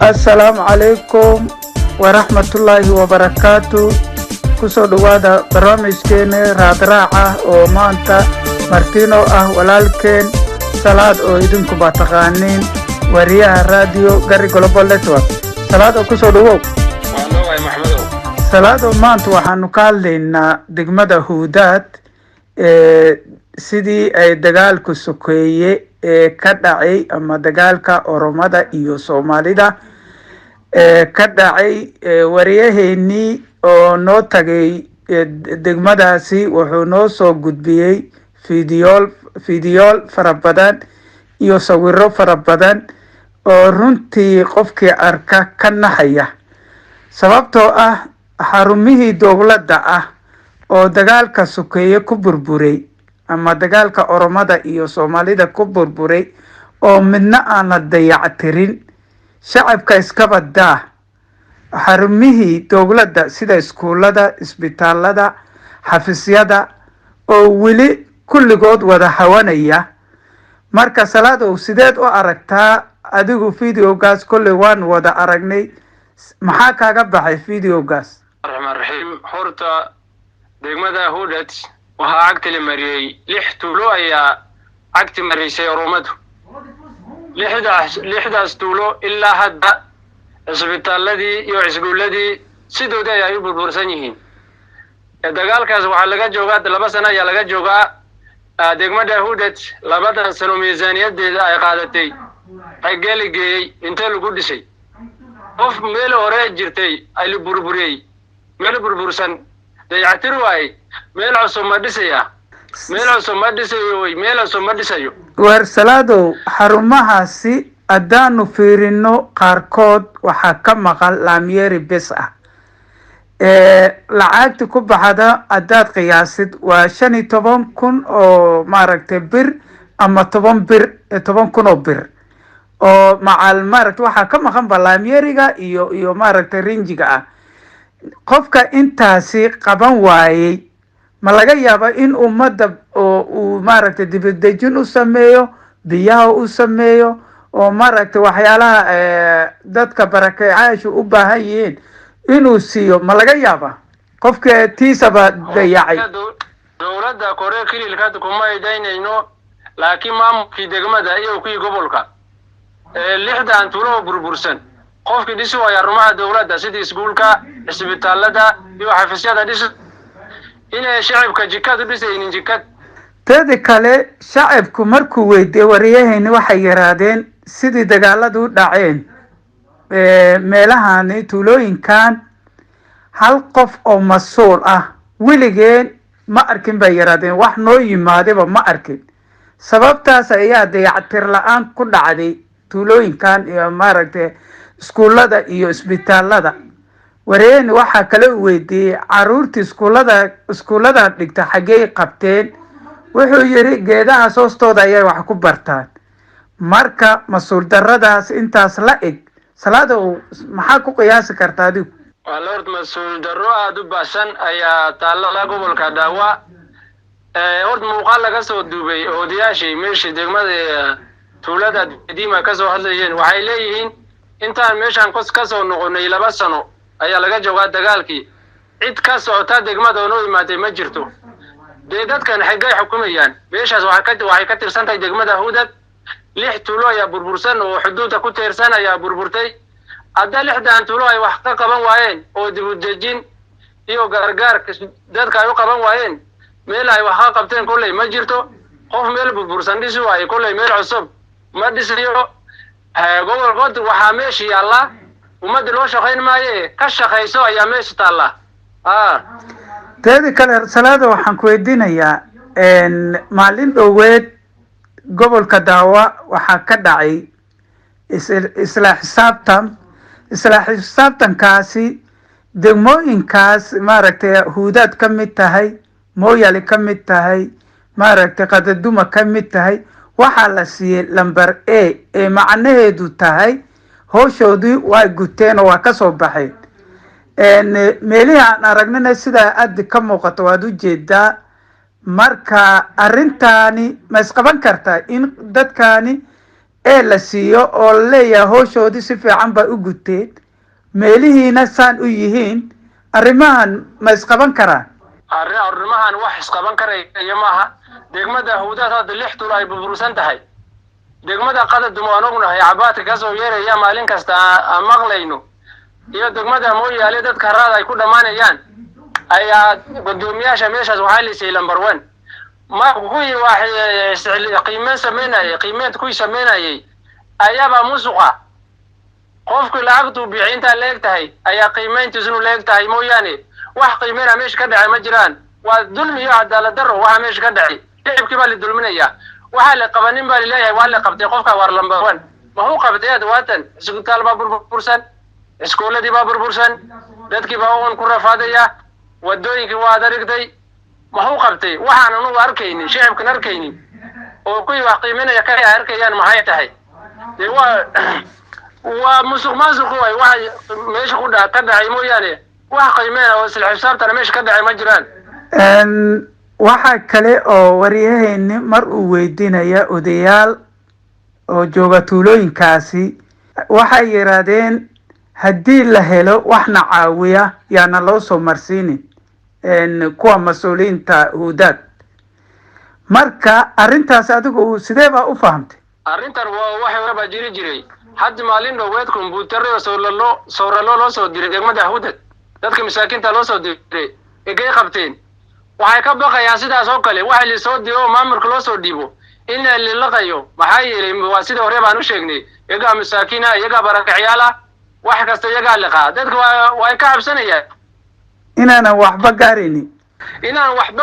السلام عليكم ورحمة الله وبركاته. kusoo dhawaada barnaamijkeena raadraaca oo maanta martino walaalkeen salaad oo idinku ba taqaaniin wariyaha radio Gari Global Network. salaad oo kusoo dhawow. Waanoo Maxmedow. salaad oo maanta waxaanu ka hadlaynaa degmada Huudaad sidii ay dagaalku sokeeye ka dhacay ama dagaalka Oromada iyo Soomaalida ka dhacay wariyaheeni oo noo tagay degmadaasi wuxuu noo soo gudbiyay fiidiyool fara badan iyo sawirro fara badan oo runtii qofkii arka ka naxaya sababtoo ah xarumihii dowladda ah oo dagaalka sokeeye ku burburay ama dagaalka Oromada iyo Soomaalida ku burburay oo midna aan la dayactirin shacabka iska badaa xarumihii dowladda sida iskuulada, isbitaalada, xafiisyada oo weli kulligood wada hawanaya. marka salaadow sideed u aragtaa adigu fiidiyowgaas kulli waan wada aragnay, maxaa kaaga baxay fiidiyowgaas? Rahmaan Rahiim. Horta degmada Huudaad waxaa cagti la mariyay 6 tuulo ayaa cagti marisay Oromadu. lixdaas tuulo ilaa hadda isbitaaladii iyo iskuuladii sidooda ay u burbursan yihiin. dagaalkaas waxaa laga joogaa 2 sano ayaa laga joogaa. degmada Huudaad 2 sano miisaaniyadeeda ay qaadatay ay geligay inta lagu dhisay qof meel hore jirtay ay la burburiyay meel burbursan dayactir waay meel cusub ma dhisayo war salaadow xarumahaasi haddaanu fiirino qaarkood waxaa ka maqan laamyeeri bes ah lacagta ku baxda haddaad qiyaasid waa 15,000 oo maaragtay bir ama 10,000 oo bir oo macal maaragtay waxaa ka maqan ba laamyeeriga iyo maaragtay rinjiga ah. qofka intaasi qaban waayay ma laga yaaba in ummadda uu maaragtay dibadejin u sameeyo, biyaha u sameeyo oo maaragtay waxyaalaha dadka barakeeyaashu u baahan yihiin inuu siiyo? ma laga yaaba qofka tiisaba dayacay? dowladda Korea kililka kuma idaynayno, laakiin maamulkii degmada iyo kuwii gobolka 6 tuulo burbursan qofkii dhisi waa xarumaha dowladda sida iskuulka, isbitaalada iyo xafiisyada dhisi inay shacabka jikada dhisaynin jikad. teeda kale shacabku markuu weydiiyay wariyahayni waxay yiraahdeen sidii dagaaladu u dhaceen meelahani tuulooyinkan hal qof oo mas'uul ah weligeen ma arkin bay yiraahdeen, wax noo yimaadaba ma arkin. sababtaas ayaa dayactir la'aan ku dhacday tuulooyinkan iyo maaragtay iskuulada iyo isbitaalada. wariyahayni waxaa kale weydiiyay caruurtii iskuulada dhigta xagee qabteen, wuxuu yiri geedaha hoostooda ayay wax ku bartaan. marka mas'uul daradaas intaas la eg salaadow maxaa ku qiyaasi kartaa adigu? Lord mas'uul daro aad u baasan ayaa taala gobolka Daawa hord muuqaal laga soo duubay odayaashii meeshii degmada tuulada qadiima ka soo hadlayeen waxay leeyihiin intaan meeshan ka soo noqonay 2 sano ayaa laga joogaa dagaalkii cid ka socota degmada oo imaatay ma jirto. dadkan xagay xukumayaan meeshaas waxay ka tirsantahay degmada Huudaad 6 tuulo ayaa burbursan oo xuduudda ku teersan ayaa burburtay. hadda 6 tuulo ay wax ka qaban waayeen oo dib u dejin iyo gargaar dadka ay u qaban waayeen meel ay wax ka qabteen kulay ma jirto. qof meel burbursan dhisi waayay kulay meel cusub ma dhisayo. gobolkooda waxaa meeshii yaalla ummadda loo shaqayn maayo ka shaqayso ayaa meesha taalla. teeda kale salaada waxaan ku weydiinayaa maalin dhoweed gobolka Daawa waxaa ka dhacay isla xisaabtankaasi degmooyinkaas maaragtay Huudaad ka mid tahay, Mooyaale ka mid tahay, maaragtay Qadaduma ka mid tahay, waxaa la siiyay lambar A ee macnaheedu tahay howshoodii waa guteen oo waa ka soo baxeen. meelihii aan aragnana sida aad ka muuqato waad u jeedaa. marka arrintaani ma isqaban kartaa in dadkaani ee la siiyo oo leeyahay howshoodii si fiican baa u guteen meelihiina saan u yihiin arrimahan ma isqaban karaan arrimahan wax isqaban karaya maaha degmada Hawdaad hadda 6 tuul ay burbursan tahay degmada Qadadum waan ognahay cabaadka ka soo yeeraya maalin kasta aan maqlayno iyo degmada Mooyaale dadka raad ay ku dhamaanayaan ayaa gudoomiyaasha meeshaas waxaa la siiyay number 1 ma kuwii waxay qiimeynta ku sameynayay ayaaba musuqa qofku lacagtu bixinta leegtahay ayaa qiimeyntiisu leegtahay mooyaane wax qiimeena meesha ka dhacay ma jiraan waa dulmi iyo cadaalad darro waxa meesha ka dhacay shicibkii baa la dulminaya waxa la qabanin baa leeyahay waa la qabtay qofka war number 1 ma uu qabtay waatan isbitaal baa burbursan iskooladii baa burbursan dadkii baa uun ku rafaadaya wadooyinkii waa darigtay ma uu qabtay waxaan anu arkaynin shicibkan arkaynin oo kuwii wax qiimeynaya ka arkayaan maxay tahay waa musuq maasuq way meesha ku ka dhacay mooyaane wax qiimeena oo isla xisaabtana meesha ka dhacay ma jiraan waxa kale oo wariyaheenni mar uu weydiinaya odayaal oo jooga tuulooyinkaasi waxay yiraahdeen haddii la helo waxna caawiya yaana loo soo marsiinin kuwa mas-uuliyiinta Hawdaad marka arrintaas adigu sidee baa u fahamtay arrintan waxay raba jiray hadda maalin dhaweed kombuyuutar soo loo soo diray degmada Hawdaad dadka masaakiinta loo soo diray ee qabteen waxay ka baqayaan sidaas oo kale waxa la soo diro maamulka loo soo dhiibo in la laqayo maxaa yeelay waa sida hore baan u sheegnay iyaga masaakiina iyaga barakaciyaala wax kasta iyaga laqa dadku way ka cabsanayaan inaan waxba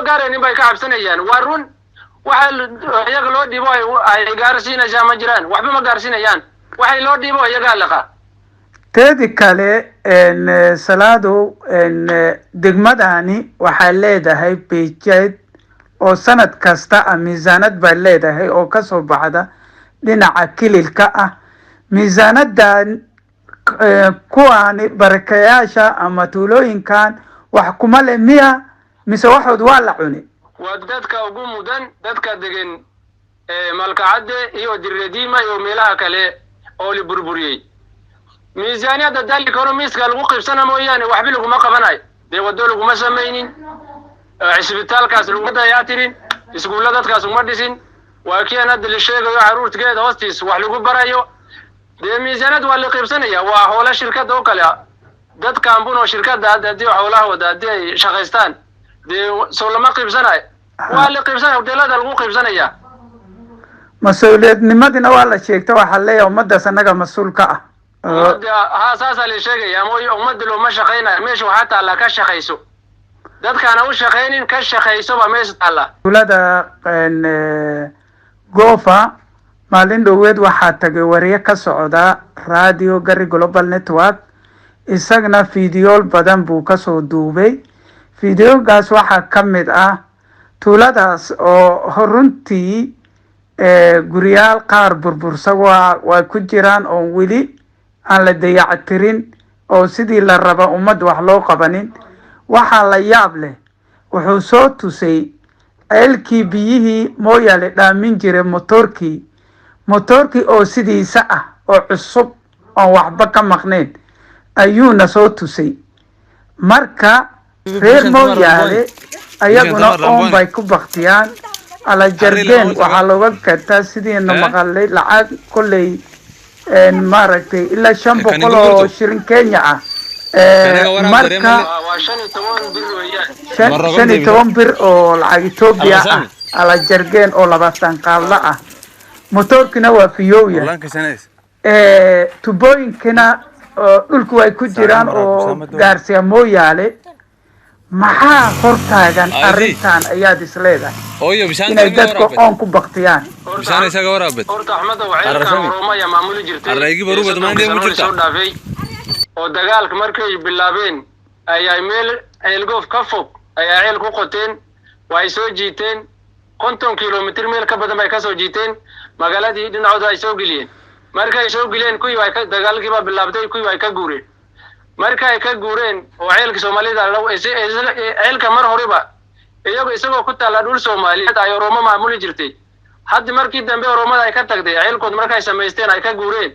gaaraynin bay ka cabsanayaan waa run waxa iyaga loo dhiibo ay gaarsiinayaan ma jiraan waxba ma gaarsiinayaan waxay loo dhiibo iyaga laqa teedi kale salaado degmadani waxay leedahay budget oo sanad kasta miisaanad baa leedahay oo ka soo baxda dhinaca kililka ah miisaanadan kuwani barakayaasha ama tuulooyinkan wax kuma le miya mise waxood waa la cuni waa dadka ugu mudan dadka degan malkacade iyo diradiima iyo meelaha kale oo la burburiyay miisaaniyada dalka economiska lagu qibsana mooyaane waxba lagu ma qabanayo wado lagu ma sameeynin isbitaalkaas lagu dayactirin iskuulada dadkaas uma dhisin waa kii aan la sheegayo caruurteeda hoostiis wax lagu barayo miisaaniyad waa la qibsanaya waa hoola shirkad oo kale dadka ambuno shirkada hadii xoolaha wadaadii shaqaystaan soo lama qibsanayo waa la qibsanaya hoteelada lagu qibsanaya mas'uuliyadnimadina waa la sheegtay waxa leeyahay ummadda sanaga mas'uulka saasa la sheegaya ama ummadda loo ma shaqeynayo meesha waxa taala ka shaqeyso dadkaana u shaqeynin ka shaqeyso ba meesha taala tuulada Goofa maalin dhaweed waxaa tagay wariye ka socda radio Gari Global Network isagna fiidiyool badan buu ka soo duubay fiidiyoogaas waxaa ka mid ah tuuladaas oo runtii guriyaal qaar burbursa waa ku jiraan oo weli aan la dayactirin oo sidii la raba ummad wax loo qabanin waxa la yaab leh wuxuu soo tusay ceelkii biyihii Mooyaale dhaamin jiray motorkii oo sidiisa ah oo cusub oo waxba ka maqneen ayuuna soo tusay marka reer Mooyaale ayaguna oon bay ku baktiyaan ala jargeen waxaa looga gataa sidiina maqalay lacag kolley maaragtay ilaa 500 oo shilin Kenya ah marka 15 bir oo lacag Ethiopia ah ala jargeen oo 20 qaadla ah motorkina waa fiyooya tubooyinkina dhulku way ku jiraan oo gaarsiya Mooyaale maxaa hortaagan arrintan ayaad isleedahay inay dadku oon ku baktiyaan bishaan isaga waraabad horta Axmed waxay Oromaya maamuli jirtay araygi baruubad maandee mu jirta oo dagaalka markay bilaabeen ayay meel ceelgoof ka fog ayay ceel ku qoteen way soo jiiteen 50 kilomitir meel ka badan bay ka soo jiiteen magaaladii dhinacooda ay soo geliyeen markay soo geliyeen kuwii way ka dagaalkii ba bilaabtay kuwii way ka guureen markay ka guureen oo ceelka Soomaalida ceelka mar horeba isagoo ku taala dhul Soomaaliyeed ay Oromo maamuli jirtay hadda markii dambe oromada ay ka tagtay ceelkood markay samaysteen ay ka guureen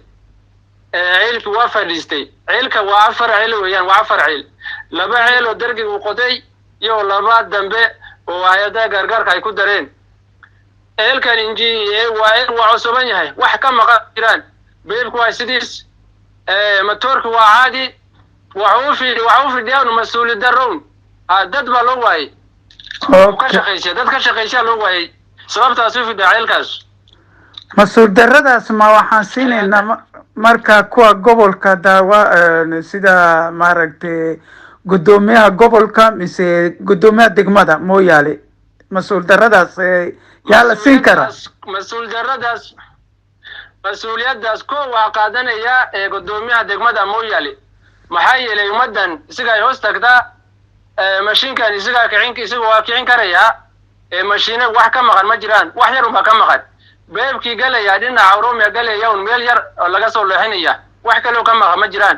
ceelki waa fadhiistay ceelka waa 4 ceel weeyaan waa 4 ceel laba ceel oo dargiga uu qoday iyo laba dambe oo hay'adaha gargaarka ay ku dareen ceelkan inji waa cusuban yahay wax ka maqan jiraan beebku waa sidiis matoorku waa caadi waxuu fidiyaan mas'uuliyad daroon dad baa loo waayay dad ka shaqeysay loo waayay sababtaas u fidaa ceelkaas mas-uul daradaas ma waxaan siinaynaa marka kuwa gobolka daawa sida maaragtay gudoomiyaha gobolka mise gudoomiyaha degmada Mooyaale mas-uul daradaas yaa la siin karaa mas-uuliyadaas ko waa qaadanaya gudoomiyaha degmada Mooyaale maxaa yeelay umadan isaga ay hoos tagtaa mashiinkan isaga waa kicin karaya mashiina wax ka maqan ma jiraan wax yar uma ka maqan beebkii galaya dhinaca Oromia galaya meel yar oo laga soo leexinaya wax kale oo ka maqan ma jiraan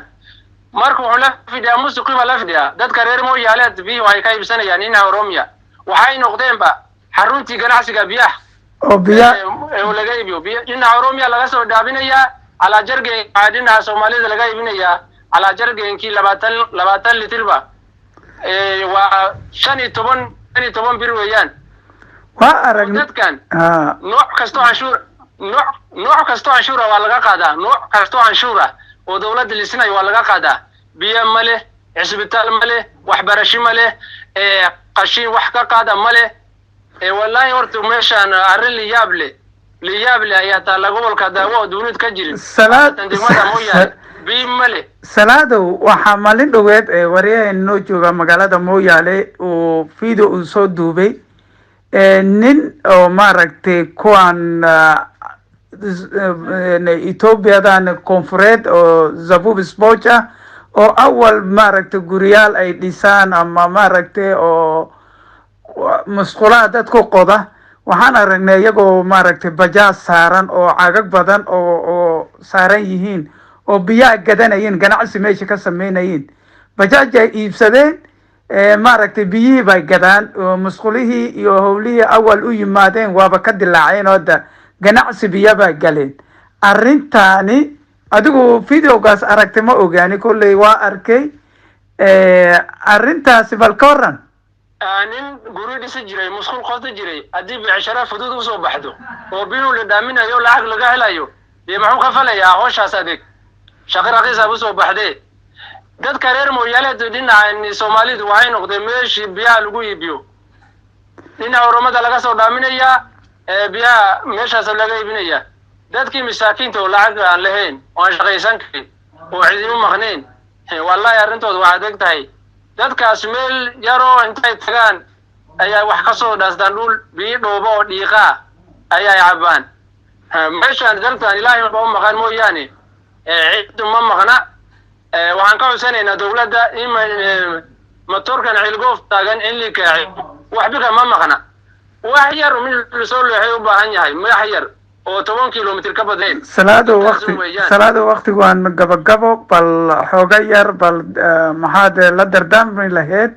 marka wuxuu la fidaa musiqiba la fidaa dadka reer Mooyaale biyo ay ka iibsanayaan dhinaca Oromia waxay noqdeenba xaruntii ganacsiga biyaha oo biyaha oo laga iibiyo biyo dhinaca Oromia laga soo dhaabinaya ala jargeen dhinaca Soomaalida laga iibinaya ala jargeenkii 20 litirba waa 15 bir weeyaan waa aragna dadkan nooc kasto canshuur waa laga qaadaa nooc kasto canshuur oo dawladda lisinayo waa laga qaadaa biyo male isbitaal male waxbarasho male qashin wax ka qaada male wallahi horta meeshan arrin liyaable ayaa taa gobolka daawo duunid ka jirin degmada Mooyaale biyo male salaado waxa maalin dhaweed wariyeen noo jooga magaalada Mooyaale oo video uu soo duubay nin oo maaragtay kuwan Ethiopiadan koonfureed oo Zabub Spocha oo awal maaragtay guriyaal ay dhisaan ama maaragtay oo musqulaha dadku qoda waxaan aragnay iyagoo maaragtay bajaaj saaran oo cagag badan oo saaran yihiin oo biyaha gadanayeen ganacsi meesha ka sameynayeen bajaaj ay iibsadeen maaragtay biyihii bay gadaan musqulihii iyo howlihii awal u yimaadeen waaba ka dilaaceen oo ganacsi biyo bay galeen arrintaani adigu videogaas aragtay ma ogaani kolley waa arkay arrintaasi bal ka waran nin guri dhisi jiray musqul qoda jiray haddii bicshara fudud u soo baxdo oo biyo la dhaaminayo lacag laga helayo maxuu ka falayaa howshaas adeeg shaqo raqiis u soo baxday dadka reer Mooyaale dhinaca Soomaalidu waxay noqdeen meeshii biyaha lagu iibiyo dhinaca Oromada laga soo dhaaminaya biyaha meeshaas laga iibinaya dadkii masaakiinta oo lacag aan lahayn oo shaqaysan karin oo cidina maqneen wallahi arrintoodu waa adeeg tahay dadkaas meel yaro intay tagaan ayaa wax ka soo dhaastaan dhul biyo dhoobo oo dhiiqa ayaa cabaan meeshan dalkan Ilaahay ma maqan mooyaane cid ma maqna waxaan ka codsanaynaa dawladda in matoorkan cilgoof taagan in la kaaciyo waxba ma maqna wax yar mid soo leexay u baahan yahay wax yar oo 10 kilomitir ka badan salaado waqtigu aan gabagabo bal xooga yar bal maxaad la dardaarmi lahayd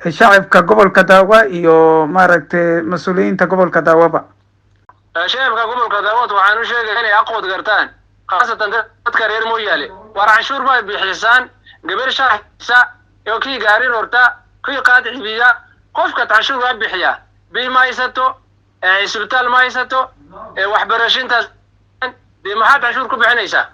shacabka gobolka Daawa iyo maaragtay mas'uuliyiinta gobolka Daawaba shacabka gobolka Daawa waxaan u sheegay inay aqoon gartaan khaasatan dadka reer Mooyaale war canshuur bay bixisaan gabar shaqaysa iyo kii gaari rorta kii qaad cibiya qofka canshuur waa bixiya bima haysato isbitaal ma haysato waxbarashintaas maxaad canshuur ku bixinaysaa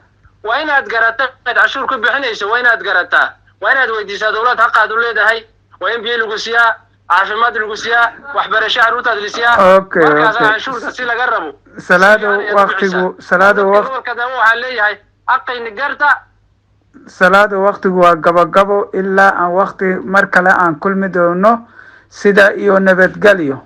waa inaad garataa canshuur ku bixinayso waa inaad garataa waa inaad weydiisaa dawladda xaqaad u leedahay waa in biyo lagu siiyaa caafimaad lagu siiyaa waxbarasho caruurtaad la siiyaa markaas canshuurta si laga rabo salaado gobolka Daawo waxaa leeyahay xaqayni garta salaado waqtigu waa gabagabo ilaa aan waqti mar kale aan kulmi doono sida iyo nabadgelyo